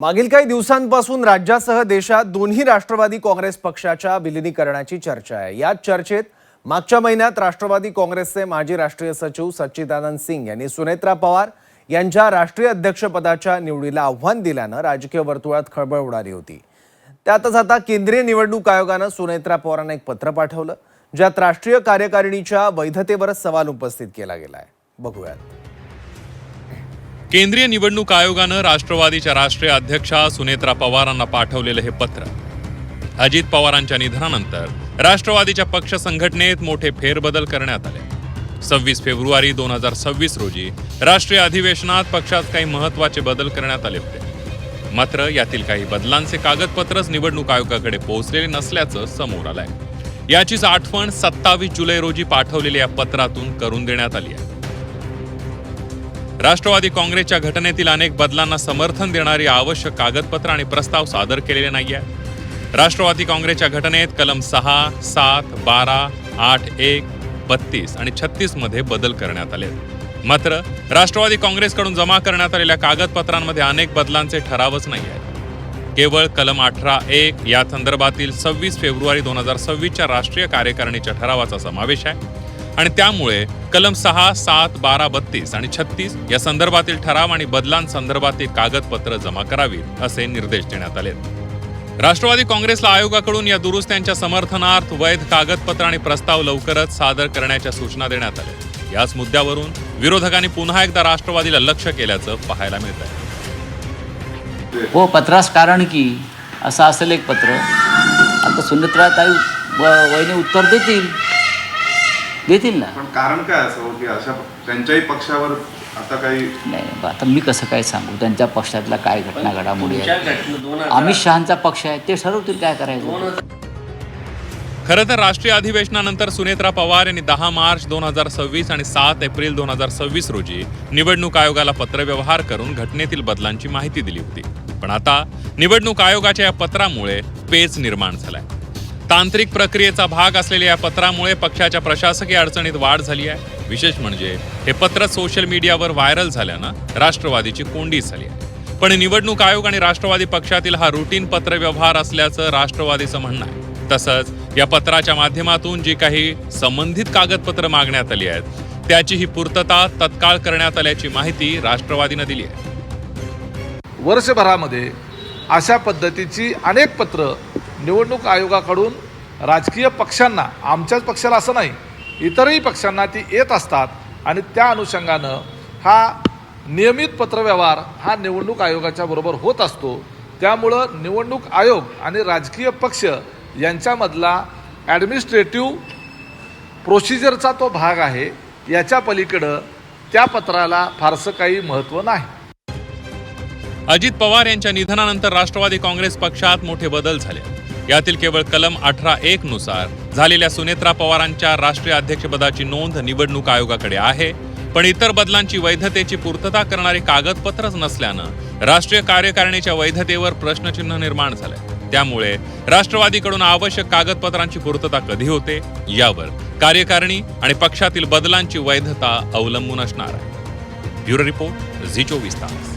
मागील काही दिवसांपासून राज्यासह देशात दोन्ही राष्ट्रवादी काँग्रेस पक्षाच्या विलीनीकरणाची चर्चा आहे। या चर्चेत मागच्या महिन्यात राष्ट्रवादी काँग्रेसचे माजी राष्ट्रीय सचिव सच्चिदानंद सिंग यांनी सुनेत्रा पवार यांच्या राष्ट्रीय अध्यक्षपदाच्या निवडीला आव्हान दिल्यानं राजकीय वर्तुळात खळबळ उडाली होती। त्यातच आता केंद्रीय निवडणूक आयोगानं सुनेत्रा पवारांना एक पत्र पाठवलं, ज्यात राष्ट्रीय कार्यकारिणीच्या वैधतेवर सवाल उपस्थित केला गेलाय। बघूयात। केंद्रीय निवडणूक आयोगानं राष्ट्रवादीच्या राष्ट्रीय अध्यक्षा सुनेत्रा पवारांना पाठवलेलं हे पत्र अजित पवारांच्या निधनानंतर राष्ट्रवादीच्या पक्ष संघटनेत मोठे फेरबदल करण्यात आले। 26 फेब्रुवारी 2026 रोजी राष्ट्रीय अधिवेशनात पक्षात काही महत्त्वाचे बदल करण्यात आले होते। मात्र यातील काही बदलांचे कागदपत्रच निवडणूक आयोगाकडे पोहोचलेले नसल्याचं समोर आलंय। याचीच आठवण 27 जुलै रोजी पाठवलेल्या या पत्रातून करून देण्यात आली आहे। राष्ट्रवादी काँग्रेसच्या घटनेतील अनेक बदलांना समर्थन देणारी आवश्यक कागदपत्र आणि प्रस्ताव सादर केलेले नाहीये। राष्ट्रवादी काँग्रेसच्या घटनेत कलम 6, 7, 12, 8, 1, 32 आणि 36 मध्ये बदल करण्यात आले। मात्र राष्ट्रवादी काँग्रेसकडून जमा करण्यात आलेल्या कागदपत्रांमध्ये अनेक बदलांचे ठरावच नाही आहेत। केवळ कलम 18(1) या संदर्भातील 26 फेब्रुवारी 2026 च्या राष्ट्रीय कार्यकारिणीच्या ठरावाचा समावेश आहे आणि त्यामुळे कलम 6, 7, 12, 32 आणि 36 या संदर्भातील ठराव आणि बदलांसंदर्भातील कागदपत्र जमा करावीत असे निर्देश देण्यात आले। राष्ट्रवादी काँग्रेसला आयोगाकडून या दुरुस्त्यांच्या समर्थनार्थ वैध कागदपत्र आणि प्रस्ताव लवकरच सादर करण्याच्या सूचना देण्यात आल्या। याच मुद्द्यावरून विरोधकांनी पुन्हा एकदा राष्ट्रवादीला लक्ष्य केल्याचं पाहायला मिळत आहे। हो, पत्रास कारण की असं असेल एक पत्र। आता सुनेत्राताई वहिनी उत्तर देतील ना। पण कारण काय असं की अशा त्यांच्याही पक्षावर आता काही नाही, आता मी कसं काय सांगू त्यांच्या पक्षातला काय घटना घडामोडी आहे। अमित शहांचा पक्ष आहे, ते ठरवतील काय करायचं। खरं तर राष्ट्रीय अधिवेशनानंतर सुनेत्रा पवार यांनी 10 मार्च 2026 आणि 7 एप्रिल 2026 रोजी निवडणूक आयोगाला पत्रव्यवहार करून घटनेतील बदलांची माहिती दिली होती। पण आता निवडणूक आयोगाच्या या पत्रामुळे पेच निर्माण झालाय। तांत्रिक प्रक्रियेचा भाग असलेल्या या पत्रामुळे पक्षाच्या प्रशासकीय अडचणीत वाढ झाली आहे। विशेष म्हणजे हे पत्र सोशल मीडियावर व्हायरल झाल्यानं राष्ट्रवादीची कोंडी झाली आहे। पण निवडणूक आयोग आणि राष्ट्रवादी पक्षातील हा रुटीन पत्रव्यवहार असल्याचं राष्ट्रवादीचं म्हणणं आहे। तसंच या पत्राच्या माध्यमातून जी काही संबंधित कागदपत्र मागण्यात आली आहेत त्याची ही पूर्तता तत्काळ करण्यात आल्याची माहिती राष्ट्रवादीनं दिली आहे। वर्षभरामध्ये अशा पद्धतीची अनेक पत्र निवडणूक आयोगाकडून राजकीय पक्षांना, आमच्याच पक्षाला असं नाही, इतरही पक्षांना ती येत असतात आणि त्या अनुषंगानं हा नियमित पत्रव्यवहार हा निवडणूक आयोगाच्या बरोबर होत असतो। त्यामुळं निवडणूक आयोग आणि राजकीय पक्ष यांच्यामधला ॲडमिनिस्ट्रेटिव्ह प्रोसिजरचा तो भाग आहे, याच्या पलीकडं त्या पत्राला फारसं काही महत्त्व नाही। अजित पवार यांच्या निधनानंतर राष्ट्रवादी काँग्रेस पक्षात मोठे बदल झाले। यातील केवळ कलम 18(1) नुसार झालेल्या सुनेत्रा पवारांच्या राष्ट्रीय अध्यक्षपदाची नोंद निवडणूक आयोगाकडे आहे, पण इतर बदलांची वैधतेची पूर्तता करणारी कागदपत्रच नसल्यानं राष्ट्रीय कार्यकारिणीच्या वैधतेवर प्रश्नचिन्ह निर्माण झालंय। त्यामुळे राष्ट्रवादीकडून आवश्यक कागदपत्रांची पूर्तता कधी होते यावर कार्यकारिणी आणि पक्षातील बदलांची वैधता अवलंबून असणार आहे। ब्युरो रिपोर्ट, झी 24 तास।